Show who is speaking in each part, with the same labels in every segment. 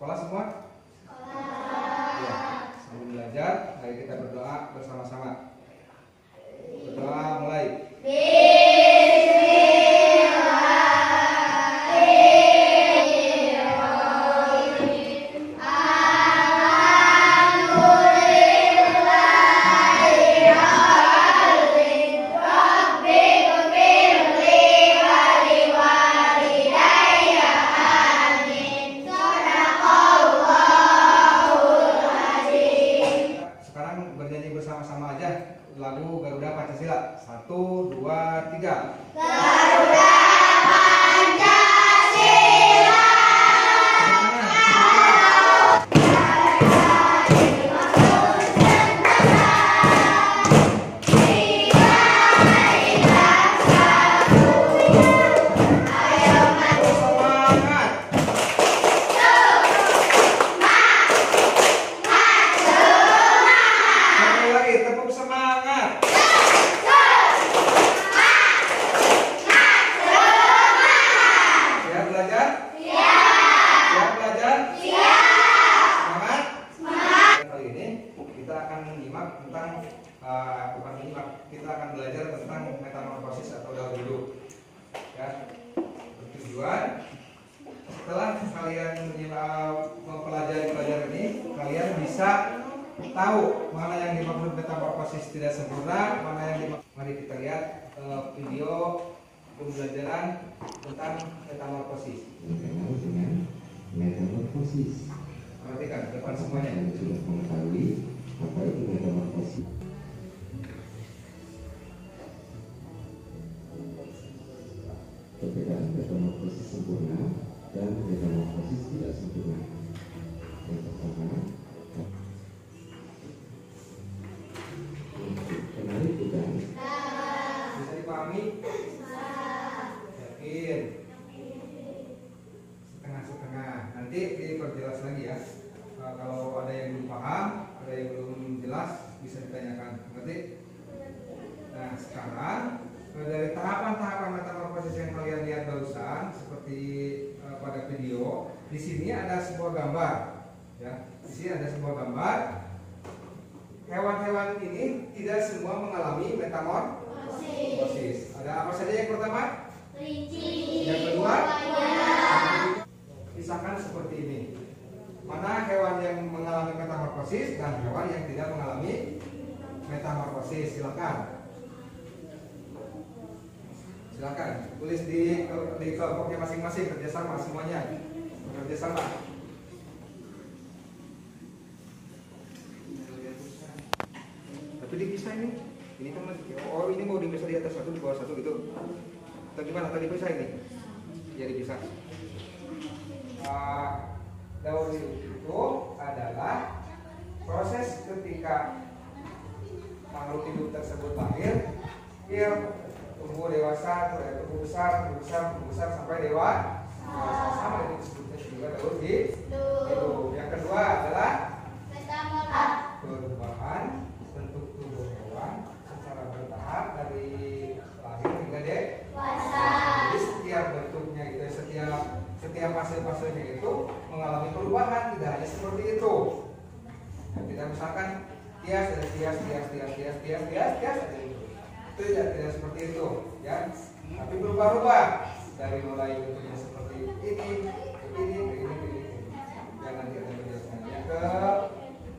Speaker 1: Sekolah semua? Sekolah. Ya, sambil belajar, mari kita berdoa bersama-sama. Berdoa mulai. Bersama-sama aja lagu Garuda Pancasila. 1, 2, 3. Garuda Pancasila. Kita akan belajar tentang metamorfosis atau daur hidup. Ya, bertujuan setelah kalian mempelajari pelajaran ini, kalian bisa tahu mana yang dimaksud metamorfosis tidak sempurna, mana yang dimaksud. Mari kita lihat video pembelajaran tentang metamorfosis.
Speaker 2: Metamorfosis.
Speaker 1: Perhatikan depan semuanya.
Speaker 2: Sudah mengetahui apa itu metamorfosis. Perbedaan metamorfosis sempurna dan metamorfosis tidak sempurna. Yang pertama, kenali bukan?
Speaker 1: Bisa dipahami? Yakin? Setengah-setengah. Nanti diperjelas lagi ya. Kalau ada yang belum paham, ada yang belum jelas, bisa ditanyakan. Ngerti? Nah, sekarang dari tahapan-tahapan metamorfosis yang kalian lihat barusan, seperti pada video, di sini ada sebuah gambar. Ya, di sini ada sebuah gambar. Hewan-hewan ini tidak semua mengalami metamorfosis. Ada apa saja yang pertama?
Speaker 3: Kelinci.
Speaker 1: Yang kedua? Pisahkan seperti ini. Mana hewan yang mengalami metamorfosis dan hewan yang tidak mengalami metamorfosis? Silakan. Silakan tulis di kelompoknya masing-masing, kerjasama semuanya, kerjasama. Tapi dipisah ini kan ini mau dipisah di atas satu di bawah satu gitu. Atau gimana? Tadi dipisah ini? Ya dipisah. Daur hidup itu adalah proses ketika makhluk hidup tersebut lahir, dia tumbuh dewasa, tumbuh besar sampai dewasa. Sama itu disebutnya juga daur hidup. Yang kedua adalah perubahan bentuk tubuh hewan secara bertahap dari lahir hingga dewasa. Jadi setiap bentuknya itu, setiap fase-fasenya itu mengalami perubahan, tidak hanya seperti itu. Tidak misalkan tias ada tias ada itu. Itu tidak seperti itu, ya. Tapi berubah-ubah dari mulai bentuknya seperti ini. Dan nanti ada penjelasannya. Yang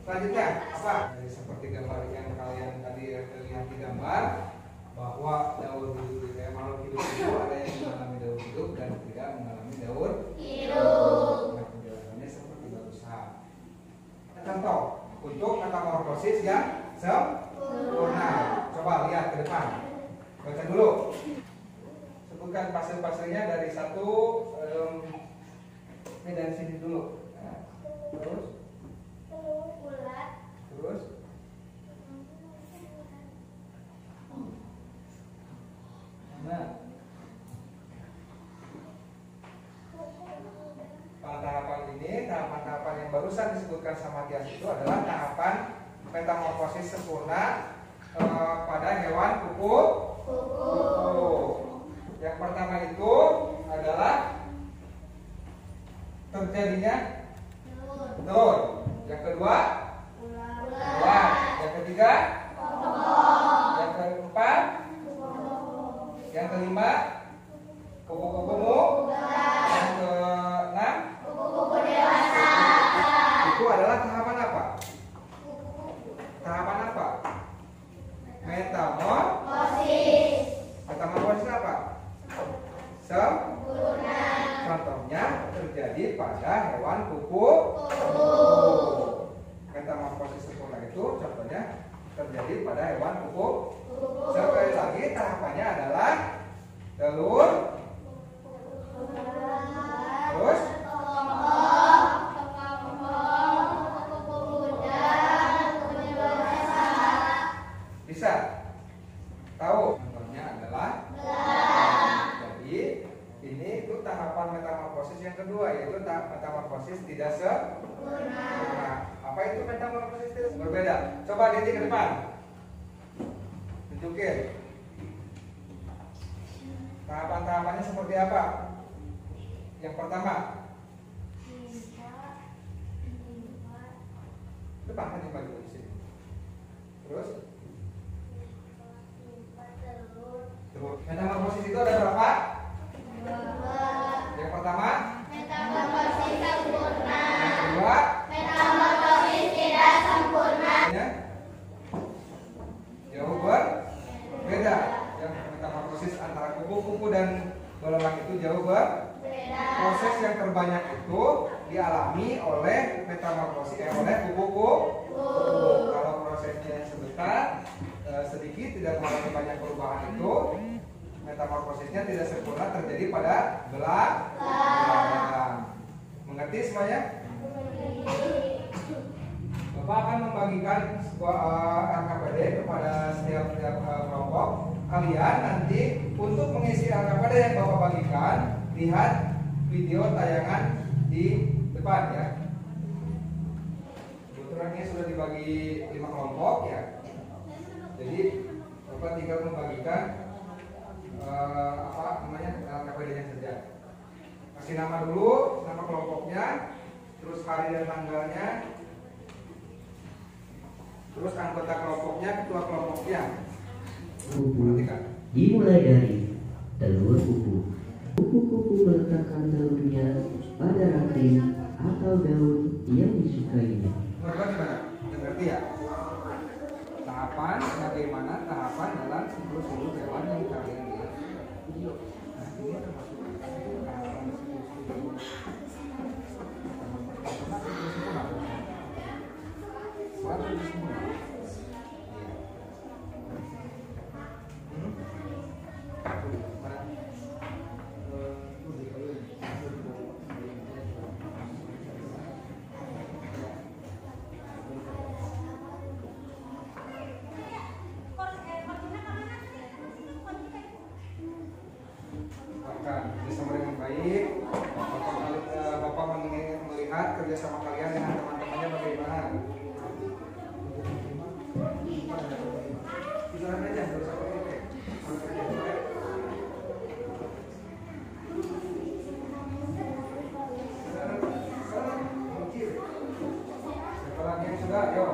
Speaker 1: selanjutnya apa? Dari seperti gambar yang kalian tadi lihat di gambar, bahwa daur hidup makhluk hidup itu ada yang mengalami daur hidup dan tidak mengalami daur hidup. Nah, penjelasannya seperti barusan. Contoh untuk metamorfosis yang sempurna. Coba lihat ke depan. Baca dulu. Sebutkan fase-fasenya dari satu. Ini dari sini dulu. Nah, terus. Nah, pada tahapan ini, tahapan-tahapan yang barusan disebutkan sama Tias itu adalah tahapan metamorfosis sempurna pada hewan kuku. Yang pertama itu adalah terjadinya turun. Yang kedua, bulan. Yang ketiga, yang keempat, yang kelima, kupu-kupumu. Yang keenam, kupu-kupu dewasa. Itu adalah tahapan apa? Tahapan apa? Metamorfosis. Metamorfosis apa? Sempurna. Contohnya terjadi pada hewan kupu-kupu. Metamorfosis sempurna itu contohnya terjadi pada hewan kupu-kupu. Sekali lagi tahapannya adalah telur, terus bisa tahu contohnya adalah jadi ini itu tahapan metamorfosis yang kedua, yaitu metamorfosis tidak sempurna. Apa itu metamorfosis berbeda? Coba Didi ke depan tunjukin tahapan-tahapannya seperti apa. Yang pertama, depan kan dibagi di sini. Terus metamorfosis itu ada berapa? Yang pertama, metamorfosis sempurna. Yang kedua, metamorfosis tidak sempurna. Jauh berbeda. Yang metamorfosis antara kupu-kupu dan belalang itu jauh berbeda. Proses yang terbanyak itu dialami oleh metamorfosis oleh kupu-kupu. Kalau prosesnya sebentar sedikit tidak mengalami banyak perubahan itu, metamorfosisnya tidak sempurna terjadi pada belalang. Mengerti semuanya? Bapak akan membagikan sebuah LKPD kepada setiap kelompok. Kalian nanti untuk mengisi LKPD yang Bapak bagikan, lihat video tayangan di depan ya. Kebetulan ini sudah dibagi 5 kelompok ya. Jadi Bapak tinggal membagikan LKPD-nya saja. Kasih nama dulu, nama kelompoknya, terus hari dan tanggalnya, terus anggota kelompoknya, ketua kelompoknya. Perhatikan.
Speaker 2: Dimulai dari telur kupu. Kupu-kupu meletakkan telurnya pada ranting atau daun yang disukainya.
Speaker 1: Menurut gimana? Ngerti ya? Tahapan bagaimana tahapan dalam siklus-siklus hewan yang kalian lihat video. Nah, ini termasuk tahapan siklus-siklus. Bersama dengan baik, Bapak melihat kerjasama kalian dengan teman-temannya bagaimana. Silakan aja, nggak usah pakai. Siapa lagi yang sudah? Yo.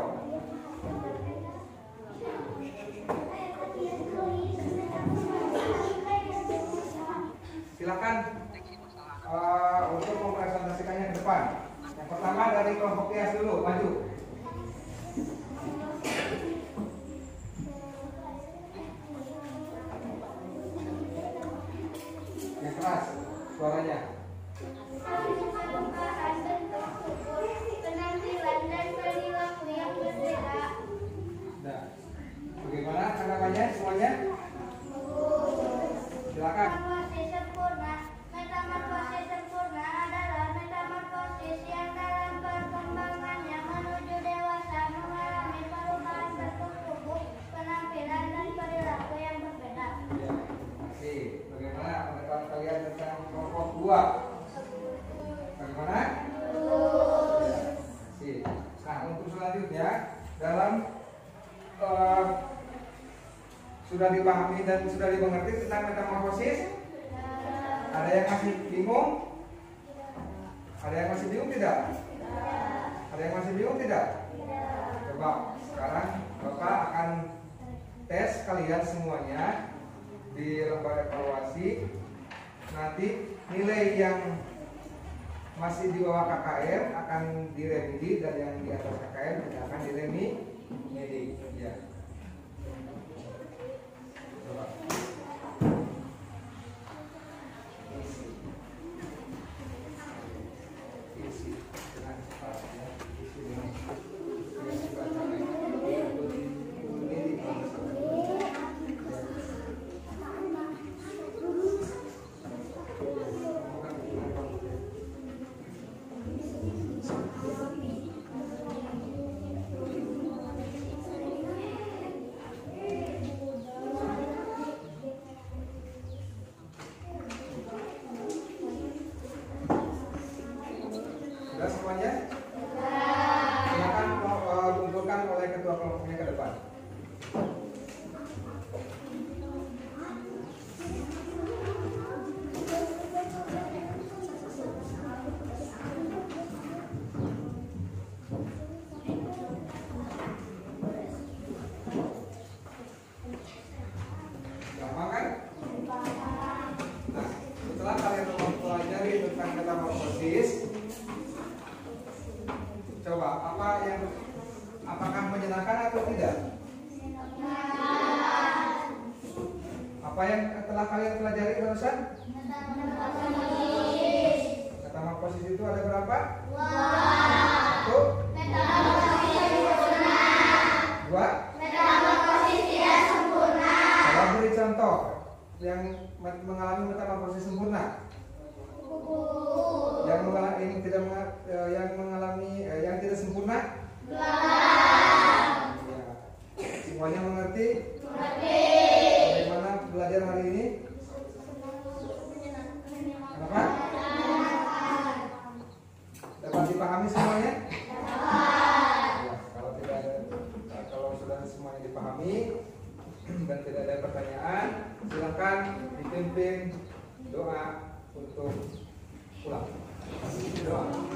Speaker 1: Silakan untuk mempresentasikannya ke depan. Yang pertama dari kelompok IAS dulu, maju. Yang keras suaranya. Nah, bagaimana tanggapannya semuanya? Silakan.
Speaker 3: Metamorfosis sempurna adalah metamorfosis yang dalam perkembangannya menuju dewasa mengalami perubahan berkupu-kupu, penampilan dan perilaku yang berbeda.
Speaker 1: Ya, terima kasih. Bagaimana pengetahuan kalian tentang kelompok 2? Bagaimana? Ya, nah, untuk selanjutnya dalam sudah dipahami dan sudah dimengerti tentang metamorfosis? Ada yang masih bingung? Ada yang masih bingung tidak? Ada yang masih bingung tidak? Coba sekarang Bapak akan tes kalian semuanya di lembar evaluasi. Nanti nilai yang masih di bawah KKM akan diremedi dan yang di atas KKM tidak akan diremedi. Ya. Coba. Isi dengan cepat ya. Isi dengan isi bacaan ini di sudah semuanya? Silakan kumpulkan oleh ketua kelompoknya ke depan. Gampang kan? Nah, setelah kalian mempelajari tentang metamorfosis, coba apakah menyenangkan atau tidak? Apa yang telah kalian pelajari barusan? Metamorfosis itu ada berapa? Satu. Dua. Coba beri contoh yang mengalami metamorfosis sempurna. Yang tidak sempurna? Ya. Semuanya mengerti? Bagaimana belajar hari ini? Kenapa? Dapat dipahami semuanya? Ya, kalau sudah semuanya dipahami dan tidak ada pertanyaan, silakan dipimpin doa untuk pulang. Doa.